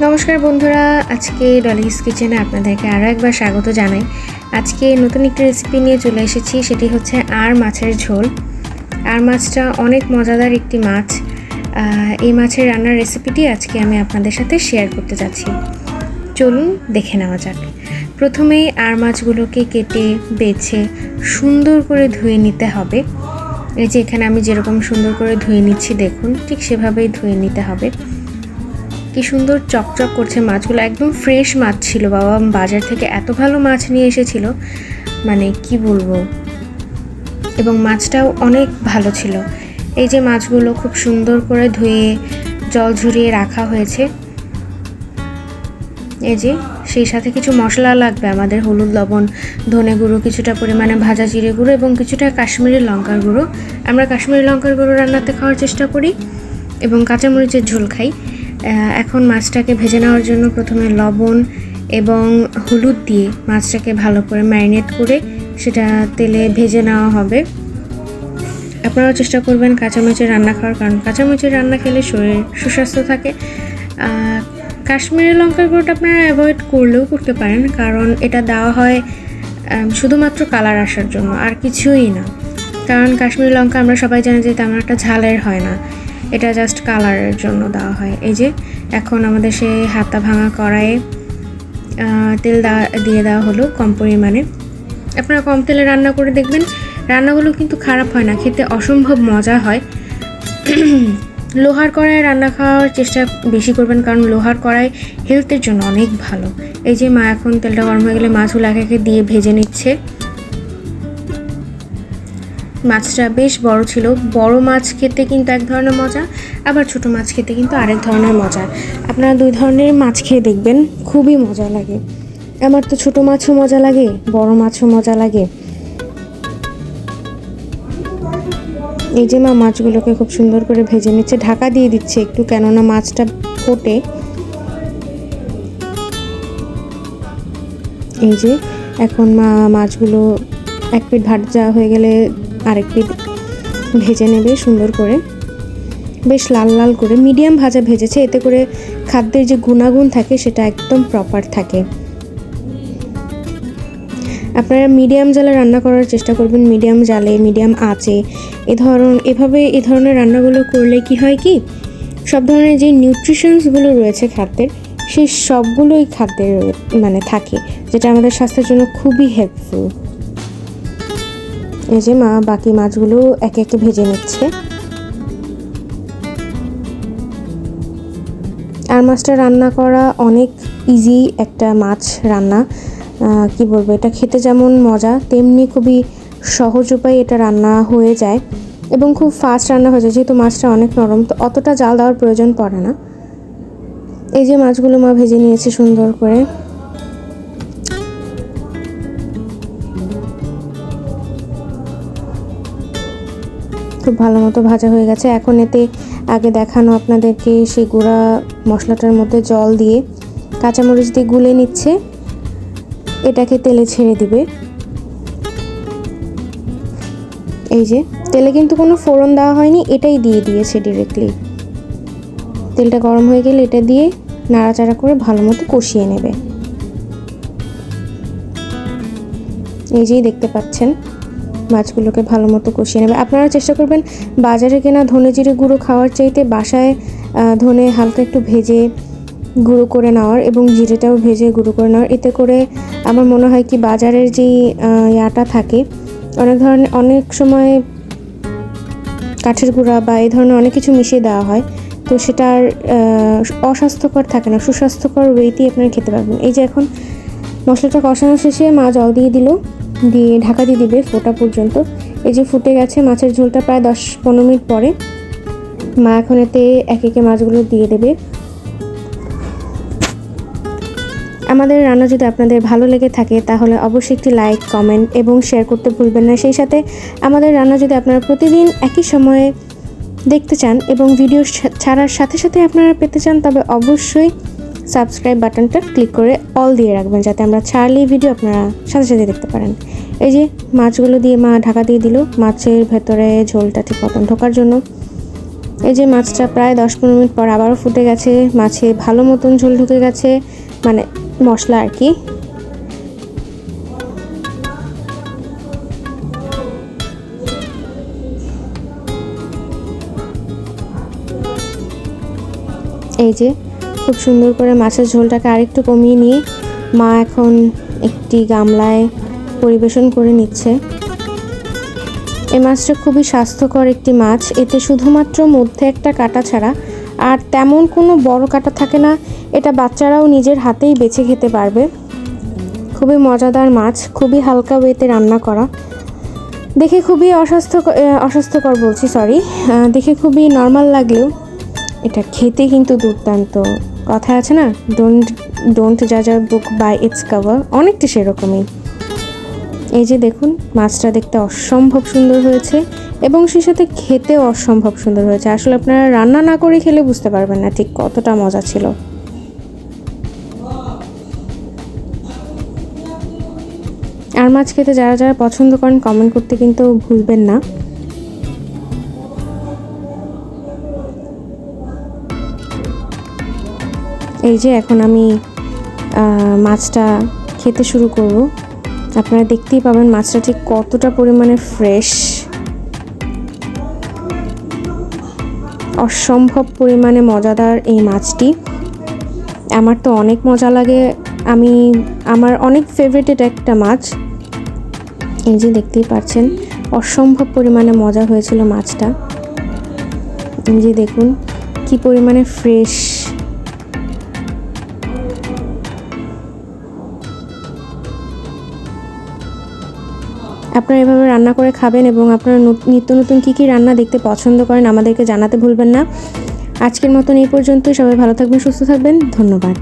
নমস্কার বন্ধুরা, আজকে ডলিস কিচেনে আপনাদেরকে আরও একবার স্বাগত জানাই। আজকে নতুন একটি রেসিপি নিয়ে চলে এসেছি, সেটি হচ্ছে আর মাছের ঝোল। আর মাছটা অনেক মজাদার একটি মাছ। এই মাছের রান্নার রেসিপিটি আজকে আমি আপনাদের সাথে শেয়ার করতে যাচ্ছি। চলুন দেখে নেওয়া যাক। প্রথমেই আর মাছগুলোকে কেটে বেছে সুন্দর করে ধুয়ে নিতে হবে। এই যে এখানে আমি যেরকম সুন্দর করে ধুয়ে নিচ্ছি দেখুন, ঠিক সেভাবেই ধুয়ে নিতে হবে। কি সুন্দর চকচক করছে মাছগুলো, একদম ফ্রেশ মাছ ছিল। বাবা বাজার থেকে এত ভালো মাছ নিয়ে এসেছিল, মানে কি বলবো। এবং মাছটাও অনেক ভালো ছিল। এই যে মাছগুলো খুব সুন্দর করে ধুয়ে জল ঝরিয়ে রাখা হয়েছে। এই যে সেই সাথে কিছু মশলা লাগবে আমাদের, হলুদ, লবণ, ধনে গুঁড়ো, কিছুটা পরিমাণে ভাজা জিরে গুঁড়ো এবং কিছুটা কাশ্মীরি লঙ্কার গুঁড়ো। আমরা কাশ্মীরি লঙ্কার গুঁড়ো রান্নাতে খাওয়ার চেষ্টা করি এবং কাঁচামরিচের ঝোল খাই। এখন মাছটাকে ভেজে নেওয়ার জন্য প্রথমে লবণ এবং হলুদ দিয়ে মাছটাকে ভালো করে ম্যারিনেট করে সেটা তেলে ভেজে নেওয়া হবে। আপনারাও চেষ্টা করবেন কাঁচামরিচের রান্না খাওয়ার, কারণ কাঁচামরিচের রান্না খেলে শরীর সুস্বাস্থ্য থাকে। কাশ্মীরি লঙ্কার গুঁড়োটা আপনারা অ্যাভয়েড করলেও করতে পারেন, কারণ এটা দেওয়া হয় শুধুমাত্র কালার আসার জন্য, আর কিছুই না। কারণ কাশ্মীরি লঙ্কা আমরা সবাই জানি যে তেমন একটা ঝালের হয় না, এটা জাস্ট কালারের জন্য দেওয়া হয়। এই যে এখন আমাদের সেই হাতা ভাঙা কড়াইয়ে তেল দিয়ে দেওয়া হলো কম পরিমাণে। আপনারা কম তেলে রান্না করে দেখবেন, রান্নাগুলো কিন্তু খারাপ হয় না, খেতে অসম্ভব মজা হয়। লোহার কড়াইয়ে রান্না খাওয়ার চেষ্টা বেশি করবেন, কারণ লোহার কড়াই হেলথের জন্য অনেক ভালো। এই যে মা এখন তেলটা গরম হয়ে গেলে মাছগুলো একে একে দিয়ে ভেজে নিচ্ছে। মাছটা বেশ বড় ছিল। বড় মাছ খেতে কিন্তু এক ধরনের মজা, আবার ছোট মাছ খেতে কিন্তু আরেক ধরনের মজা। আপনারা দুই ধরনের মাছ খেয়ে দেখবেন, খুবই মজা লাগে। আমার তো ছোট মাছও মজা লাগে, বড় মাছও মজা লাগে। এই যে মা মাছগুলোকে খুব সুন্দর করে ভেজে নিচ্ছে, ঢাকা দিয়ে দিচ্ছে একটু, কেননা মাছটা ফোটে। এই যে এখন মা মাছগুলো এক পিঠ ভাজা হয়ে গেলে আরেক পিঠ ভেজে নেবে সুন্দর করে, বেশ লাল লাল করে। মিডিয়াম ভাজা ভেজেছে, এতে করে খাদ্যের যে গুণাগুণ থাকে সেটা একদম প্রপার থাকে। আপনারা মিডিয়াম জালে রান্না করার চেষ্টা করবেন, মিডিয়াম জালে, মিডিয়াম আঁচে। এই ধরনের রান্নাগুলো করলে কি হয় কি, সব ধরনের যে নিউট্রিশনসগুলো রয়েছে খাদ্যের, সেই সবগুলোই খাদ্যের মানে থাকে, যেটা আমাদের স্বাস্থ্যের জন্য খুবই হেল্পফুল। এই যে মা বাকি মাছগুলো একে একে ভেজে নিচ্ছে। আর মাছটা রান্না করা অনেক ইজি একটা মাছ রান্না। কি বলবো, এটা খেতে যেমন মজা, তেমনি খুবই সহজ উপায়ে এটা রান্না হয়ে যায় এবং খুব ফাস্ট রান্না হয়ে যায়। যেহেতু মাছটা অনেক নরম, তো অতটা জাল দেওয়ার প্রয়োজন পড়ে না। এই যে মাছগুলো মা ভেজে নিয়েছে সুন্দর করে। খুব ভালো মতো ভাজা হয়ে গেছে। এখন এতে আগে দেখানো আপনাদেরকে সেই গুঁড়া মশলাটার মধ্যে জল দিয়ে কাঁচামরিচ দিয়ে গুলে নিচ্ছে, এটাকে তেলে ছেড়ে দিবে। এই যে তেলে কিন্তু কোনো ফোড়ন দেওয়া হয়নি, এটাই দিয়ে দিয়েছে ডিরেক্টলি। তেলটা গরম হয়ে গেলে এটা দিয়ে নাড়াচাড়া করে ভালো মতো কষিয়ে নেবে। এই যেই দেখতে পাচ্ছেন মাছগুলোকে ভালো মতো কষিয়ে নেবে। আপনারা চেষ্টা করবেন বাজারে কেনা ধনে জিরে গুঁড়ো খাওয়ার চাইতে বাসায় ধনে হালকা একটু ভেজে গুঁড়ো করে নেওয়ার এবং জিরেটাও ভেজে গুঁড়ো করে নেওয়ার। এতে করে আমার মনে হয় কি, বাজারের যেই ইয়াটা থাকে, অনেক সময় কাঠের গুঁড়া বা এই ধরনের অনেক কিছু মিশিয়ে দেওয়া হয়, তো সেটা আর অস্বাস্থ্যকর থাকে না, সুস্বাস্থ্যকর ওয়েতেই আপনারা খেতে পারবেন। এই যে এখন মশলাটা কষানো শেষে মা জল দিয়ে দিল, দিয়ে ঢাকা দিয়ে দিবে ফোটা পর্যন্ত। এই যে ফুটে গেছে মাছের ঝোলটা, প্রায় 10-15 মিনিট পরে মা এখন এতে এক একে মাছগুলো দিয়ে দেবে। আমাদের রান্না যদি আপনাদের ভালো লেগে থাকে তাহলে অবশ্যই একটি লাইক, কমেন্ট এবং শেয়ার করতে ভুলবেন না। সেই সাথে আমাদের রান্না যদি আপনারা প্রতিদিন একই সময়ে দেখতে চান এবং ভিডিও ছাড়ার সাথে সাথে আপনারা পেতে চান, তবে অবশ্যই সাবস্ক্রাইব বাটনটা ক্লিক করে অল দিয়ে রাখবেন, যাতে আমরা ছাড়লেই ভিডিও আপনারা সাথে সাথে দেখতে পারেন। এই যে মাছগুলো দিয়ে মা ঢাকা দিয়ে দিল মাছের ভেতরে ঝোলটা ঠিক মতন ঢোকার জন্য। এই যে মাছটা প্রায় 10-15 মিনিট পর আবারও ফুটে গেছে, মাছে ভালো মতন ঝোল ঢুকে গেছে, মানে মশলা আর কি। এই যে খুব সুন্দর করে মাছের ঝোলটাকে আরেকটু কমিয়ে নিয়ে মা এখন একটি গামলায় পরিবেশন করে নিচ্ছে। এই মাছটা খুবই স্বাস্থ্যকর একটি মাছ, এতে শুধুমাত্র মধ্যে একটা কাঁটা ছাড়া আর তেমন কোনো বড় কাঁটা থাকে না। এটা বাচ্চারাও নিজের হাতেই বেছে খেতে পারবে। খুবই মজাদার মাছ, খুবই হালকা ওয়েতে রান্না করা, দেখে খুবই অস্বাস্থ্যকর বলছি সরি, দেখে খুবই নর্মাল লাগলেও এটা খেতে কিন্তু দুর্দান্ত। কথা আছে না, ডোন্ট জাজ আ বুক বাই ইটস কভার, অনেকটা সেরকমই। এই যে দেখুন মাছটা দেখতে অসম্ভব সুন্দর হয়েছে এবং সেই সাথে খেতেও অসম্ভব সুন্দর হয়েছে। আসলে আপনারা রান্না না করে খেলে বুঝতে পারবেন না ঠিক কতটা মজা ছিল। আর মাছ খেতে যারা যারা পছন্দ করেন কমেন্ট করতে কিন্তু ভুলবেন না। এই যে এখন আমি মাছটা খেতে শুরু করব। আপনারা দেখতেই পাবেন মাছটা ঠিক কতটা পরিমাণে ফ্রেশ, অসম্ভব পরিমাণে মজাদার এই মাছটি। আমার তো অনেক মজা লাগে, আমার অনেক ফেভারিটেড একটা মাছ। এই যে দেখতেই পাচ্ছেন অসম্ভব পরিমাণে মজা হয়েছিল মাছটা। এই যে দেখুন কি পরিমাণে ফ্রেশ। আপনারা এভাবে রান্না করে খাবেন এবং আপনারা নিত্য নতুন কী রান্না দেখতে পছন্দ করেন আমাদেরকে জানাতে ভুলবেন না। আজকের মতন এই পর্যন্তই। সবাই ভালো থাকবেন, সুস্থ থাকবেন, ধন্যবাদ।